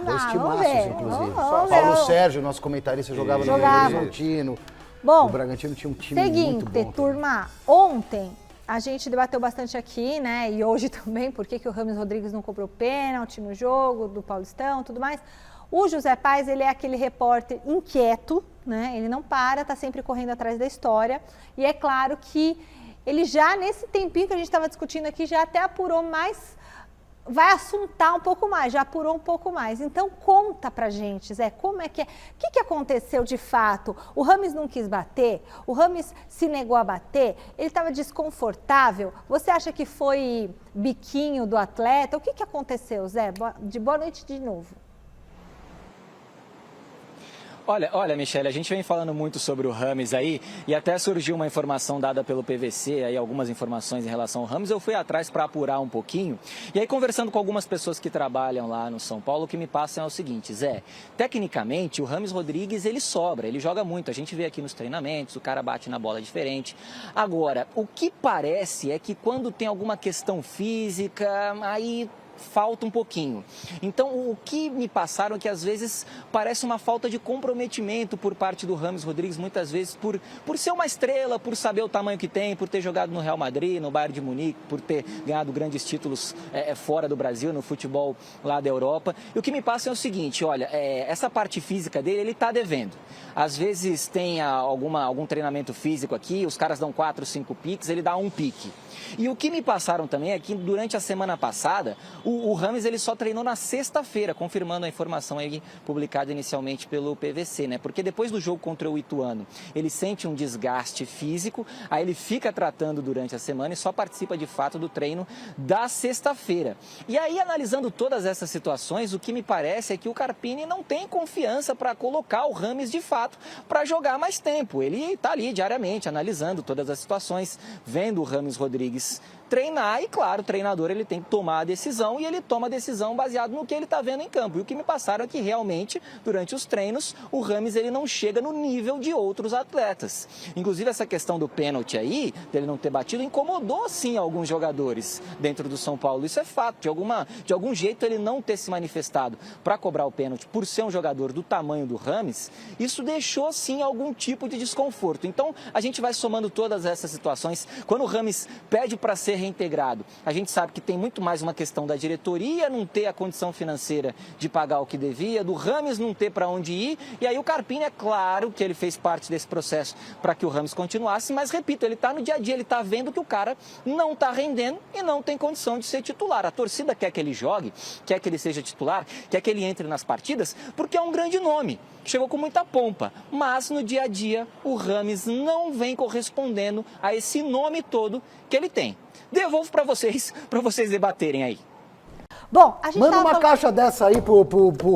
Dois timaços, inclusive. Paulo Sérgio, nosso comentarista, jogava no Horizontino. Bom, o Bragantino tinha um time muito bom. Seguinte, turma, ontem a gente debateu bastante aqui, né, e hoje também, por que o Rames Rodrigues não cobrou pênalti no jogo do Paulistão e tudo mais. O José Paes, ele é aquele repórter inquieto, né, ele não para, tá sempre correndo atrás da história, e é claro que ele já, nesse tempinho que a gente estava discutindo aqui, já até apurou mais, vai assuntar um pouco mais, já apurou um pouco mais. Então, conta pra gente, Zé, como é que é? O que aconteceu de fato? O Rames não quis bater? O Rames se negou a bater? Ele estava desconfortável? Você acha que foi biquinho do atleta? O que aconteceu, Zé? Boa noite de novo. Olha, Michele, a gente vem falando muito sobre o Rames aí e até surgiu uma informação dada pelo PVC, aí algumas informações em relação ao Rames. Eu fui atrás para apurar um pouquinho e aí conversando com algumas pessoas que trabalham lá no São Paulo, o que me passam é o seguinte, Zé, tecnicamente o Rames Rodrigues ele sobra, ele joga muito, a gente vê aqui nos treinamentos, o cara bate na bola diferente. Agora, o que parece é que quando tem alguma questão física, aí falta um pouquinho. Então, o que me passaram é que às vezes parece uma falta de comprometimento por parte do James Rodrigues, muitas vezes por ser uma estrela, por saber o tamanho que tem, por ter jogado no Real Madrid, no Bayern de Munique, por ter ganhado grandes títulos fora do Brasil, no futebol lá da Europa. E o que me passa é o seguinte, olha, essa parte física dele, ele está devendo. Às vezes tem algum treinamento físico aqui, os caras dão 4, 5 piques, ele dá um pique. E o que me passaram também é que durante a semana passada, o James ele só treinou na sexta-feira, confirmando a informação aí publicada inicialmente pelo PVC, né? Porque depois do jogo contra o Ituano, ele sente um desgaste físico, aí ele fica tratando durante a semana e só participa de fato do treino da sexta-feira. E aí, analisando todas essas situações, o que me parece é que o Carpini não tem confiança para colocar o James de fato para jogar mais tempo. Ele está ali diariamente analisando todas as situações, vendo o James Rodrigues treinar e, claro, o treinador ele tem que tomar a decisão e ele toma a decisão baseado no que ele está vendo em campo. E o que me passaram é que realmente, durante os treinos, o James ele não chega no nível de outros atletas. Inclusive, essa questão do pênalti aí, dele não ter batido, incomodou sim alguns jogadores dentro do São Paulo. Isso é fato. De algum jeito ele não ter se manifestado para cobrar o pênalti por ser um jogador do tamanho do James, isso deixou sim algum tipo de desconforto. Então, a gente vai somando todas essas situações. Quando o James pede para ser reintegrado, a gente sabe que tem muito mais uma questão da diretoria não ter a condição financeira de pagar o que devia, do James não ter para onde ir, e aí o Carpini, é claro que ele fez parte desse processo para que o James continuasse, mas repito, ele está no dia a dia, ele está vendo que o cara não está rendendo e não tem condição de ser titular. A torcida quer que ele jogue, quer que ele seja titular, quer que ele entre nas partidas, porque é um grande nome, chegou com muita pompa, mas no dia a dia o James não vem correspondendo a esse nome todo que ele tem. Devolvo para vocês debaterem aí. Bom, a gente manda uma caixa dessa aí pro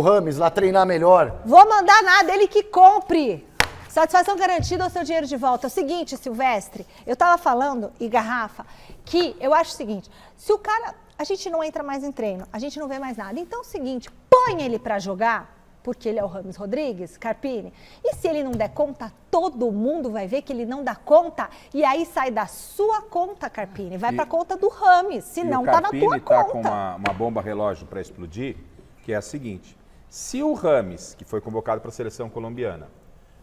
James lá treinar melhor. Vou mandar nada, ele que compre. Satisfação garantida ou seu dinheiro de volta. É o seguinte, Silvestre, eu tava falando, e Garrafa, que eu acho o seguinte, se o cara, a gente não entra mais em treino, a gente não vê mais nada, então é o seguinte, põe ele para jogar, porque ele é o James Rodrigues, Carpini, e se ele não der conta, todo mundo vai ver que ele não dá conta, e aí sai da sua conta, Carpini, vai para a conta do James, senão tá na tua conta. O Carpini está com uma bomba relógio para explodir, que é a seguinte, se o James, que foi convocado para a seleção colombiana,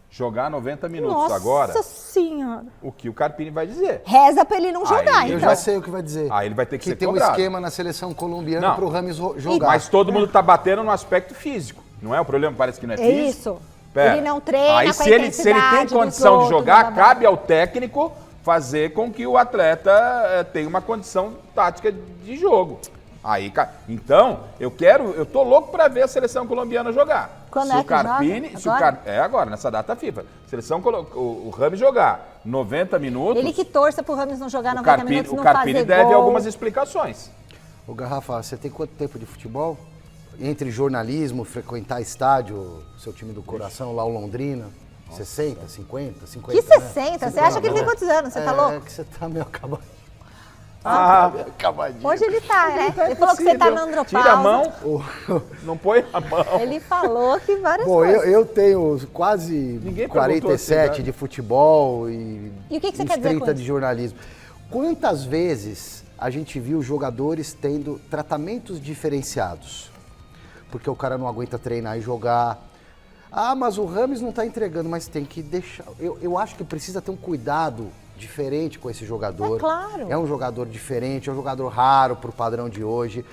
jogar 90 minutos agora, Nossa Senhora, o que o Carpini vai dizer? Reza para ele não jogar, então. Eu já sei o que vai dizer. Aí ele vai ter que ser tem cobrado. Um esquema na seleção colombiana para o James jogar. Mas todo mundo está batendo no aspecto físico. Não é o problema? Parece que não é físico. É isso. Ele não treina aí, com a se ele tem condição de jogar, cabe ao técnico fazer com que o atleta tenha uma condição tática de jogo. Aí, então, eu tô louco para ver a seleção colombiana jogar. Quando se é o que Carpini, joga? Agora, nessa data FIFA. O James jogar 90 minutos. Ele que torça pro James não jogar 90 minutos, não fazer gol. O Carpini deve algumas explicações. Ô, Garrafa, você tem quanto tempo de futebol? Entre jornalismo, frequentar estádio, seu time do coração, lá o Londrina, 60, 50, 50, Que 60? Né? Você acha que ele tem quantos anos? Você tá louco? É que você tá meio acabadinho. Acabadinho. Hoje ele tá, né? Ele falou que você tá na andropausa. Tira a mão, não põe a mão. Ele falou que várias coisas. Eu tenho quase 47 de futebol e o que você uns quer dizer 30 de jornalismo. Quantas vezes a gente viu jogadores tendo tratamentos diferenciados? Porque o cara não aguenta treinar e jogar. Ah, mas o James não está entregando, mas tem que deixar. Eu acho que precisa ter um cuidado diferente com esse jogador. É claro. É um jogador diferente, é um jogador raro para o padrão de hoje.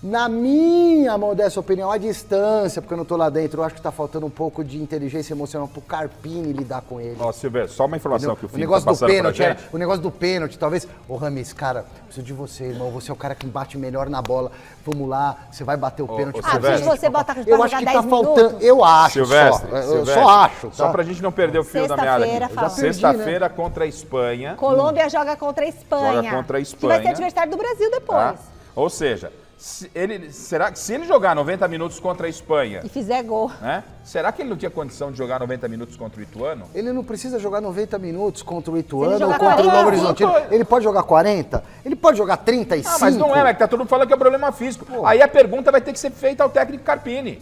Na minha modesta opinião, à distância, porque eu não estou lá dentro, eu acho que está faltando um pouco de inteligência emocional para o Carpini lidar com ele. Ó, Silvio, só uma informação que o Filipe negócio tá do passando pênalti, pra gente. o negócio do pênalti, talvez. Ô, Ramis, cara, preciso de você, irmão. Você é o cara que bate melhor na bola. Vamos lá, você vai bater o pênalti. Se você bota pra eu jogar acho que 10 tá faltando. minutos. Eu acho, Silvestre, eu só acho. Tá? Só pra gente não perder o fio da meada aqui. Sexta-feira né? contra a Espanha. Colômbia joga contra a Espanha. Joga contra a Espanha. Que vai ser adversário do Brasil depois. Tá? Ou seja, se ele jogar 90 minutos contra a Espanha... E fizer gol. Né? Será que ele não tinha condição de jogar 90 minutos contra o Ituano? Ele não precisa jogar 90 minutos contra o Ituano ou jogar contra 40, o Novo Horizontino. Ele pode jogar 40? Ele pode jogar 35? Ah, mas não é, que tá todo mundo falando que é problema físico. Pô. Aí a pergunta vai ter que ser feita ao técnico Carpini.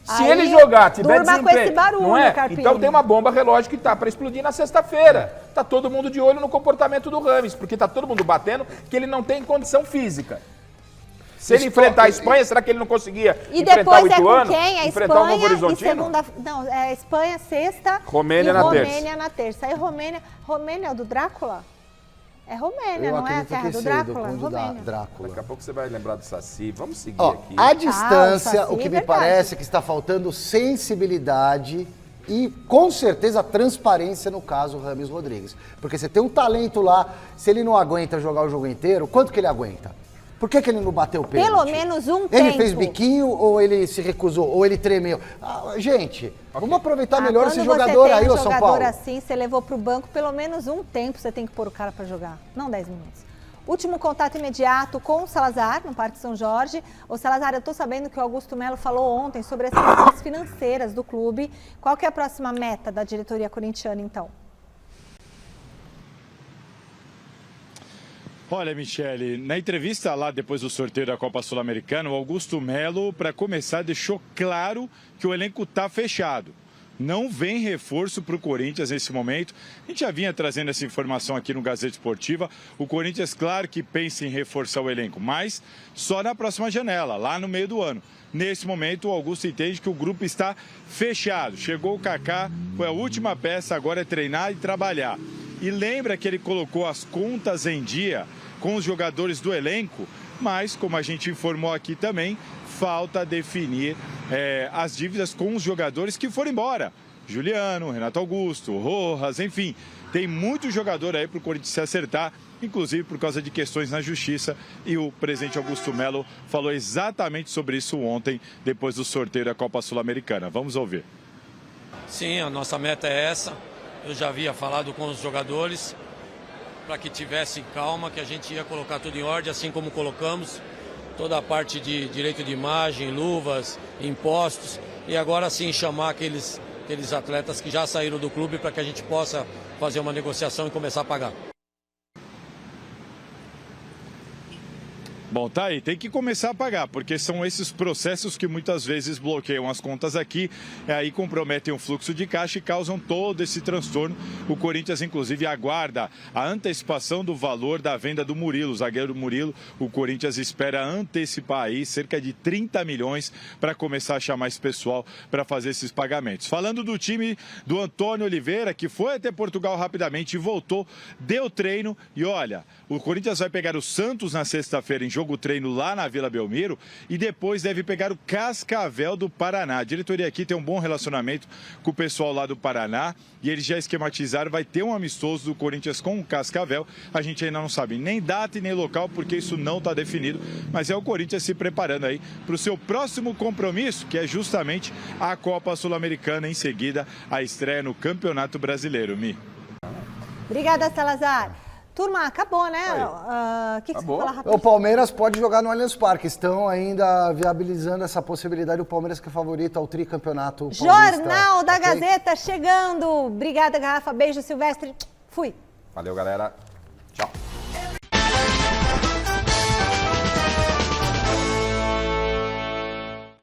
Se aí, ele jogar, tiver durma desempenho, com esse barulho, não é? Carpini. Então tem uma bomba relógio que tá para explodir na sexta-feira. Tá todo mundo de olho no comportamento do James, porque tá todo mundo batendo que ele não tem condição física. Se ele enfrentar a Espanha, será que ele não conseguia E enfrentar depois o Ituano? é com quem? A enfrentar o Novo Espanha e Horizontino? segunda... Não, é Espanha sexta Romênia e na Romênia na terça. Aí Romênia é o do Drácula? É Romênia, não é a terra do Drácula? Romênia. Drácula. Daqui a pouco você vai lembrar do Saci. Vamos seguir Ó, aqui. à distância, Saci o que é me verdade. parece é que está faltando sensibilidade e, com certeza, transparência no caso Rames Rodrigues. Porque você tem um talento lá, se ele não aguenta jogar o jogo inteiro, quanto que ele aguenta? Por que ele não bateu o pênalti? Pelo menos um tempo. Ele fez biquinho ou ele se recusou? Ou ele tremeu? Gente, vamos aproveitar melhor esse jogador aí, ô São Paulo. Quando você tem um jogador assim, você levou pro banco, pelo menos um tempo você tem que pôr o cara para jogar, não 10 minutos. Último contato imediato com o Salazar, no Parque São Jorge. Ô Salazar, eu tô sabendo que o Augusto Melo falou ontem sobre as questões financeiras do clube. Qual que é a próxima meta da diretoria corintiana, então? Olha, Michele, na entrevista lá depois do sorteio da Copa Sul-Americana, o Augusto Melo, para começar, deixou claro que o elenco está fechado. Não vem reforço para o Corinthians nesse momento. A gente já vinha trazendo essa informação aqui no Gazeta Esportiva. O Corinthians, claro que pensa em reforçar o elenco, mas só na próxima janela, lá no meio do ano. Nesse momento, o Augusto entende que o grupo está fechado. Chegou o Kaká, foi a última peça, agora é treinar e trabalhar. E lembra que ele colocou as contas em dia com os jogadores do elenco, mas, como a gente informou aqui também, falta definir as dívidas com os jogadores que foram embora. Juliano, Renato Augusto, Rojas, enfim, tem muito jogador aí para o Corinthians se acertar, inclusive por causa de questões na justiça, e o presidente Augusto Melo falou exatamente sobre isso ontem, depois do sorteio da Copa Sul-Americana. Vamos ouvir. Sim, a nossa meta é essa. Eu já havia falado com os jogadores para que tivessem calma, que a gente ia colocar tudo em ordem, assim como colocamos. Toda a parte de direito de imagem, luvas, impostos. E agora sim chamar aqueles atletas que já saíram do clube para que a gente possa fazer uma negociação e começar a pagar. Bom, tá aí, tem que começar a pagar, porque são esses processos que muitas vezes bloqueiam as contas aqui, aí comprometem o fluxo de caixa e causam todo esse transtorno. O Corinthians, inclusive, aguarda a antecipação do valor da venda do Murilo, o zagueiro Murilo. O Corinthians espera antecipar aí cerca de 30 milhões para começar a chamar esse pessoal para fazer esses pagamentos. Falando do time do Antônio Oliveira, que foi até Portugal rapidamente e voltou, deu treino e olha, o Corinthians vai pegar o Santos na sexta-feira em jogo treino lá na Vila Belmiro e depois deve pegar o Cascavel do Paraná. A diretoria aqui tem um bom relacionamento com o pessoal lá do Paraná e eles já esquematizaram, vai ter um amistoso do Corinthians com o Cascavel. A gente ainda não sabe nem data e nem local porque isso não está definido, mas é o Corinthians se preparando aí para o seu próximo compromisso, que é justamente a Copa Sul-Americana, em seguida a estreia no Campeonato Brasileiro. Mi. Obrigada, Salazar. Turma, acabou, né? Que você fala rapidinho? O Palmeiras pode jogar no Allianz Parque. Estão ainda viabilizando essa possibilidade. O Palmeiras que é favorito ao tricampeonato paulista. Jornal da Gazeta chegando. Obrigada, Garrafa. Beijo, Silvestre. Fui. Valeu, galera.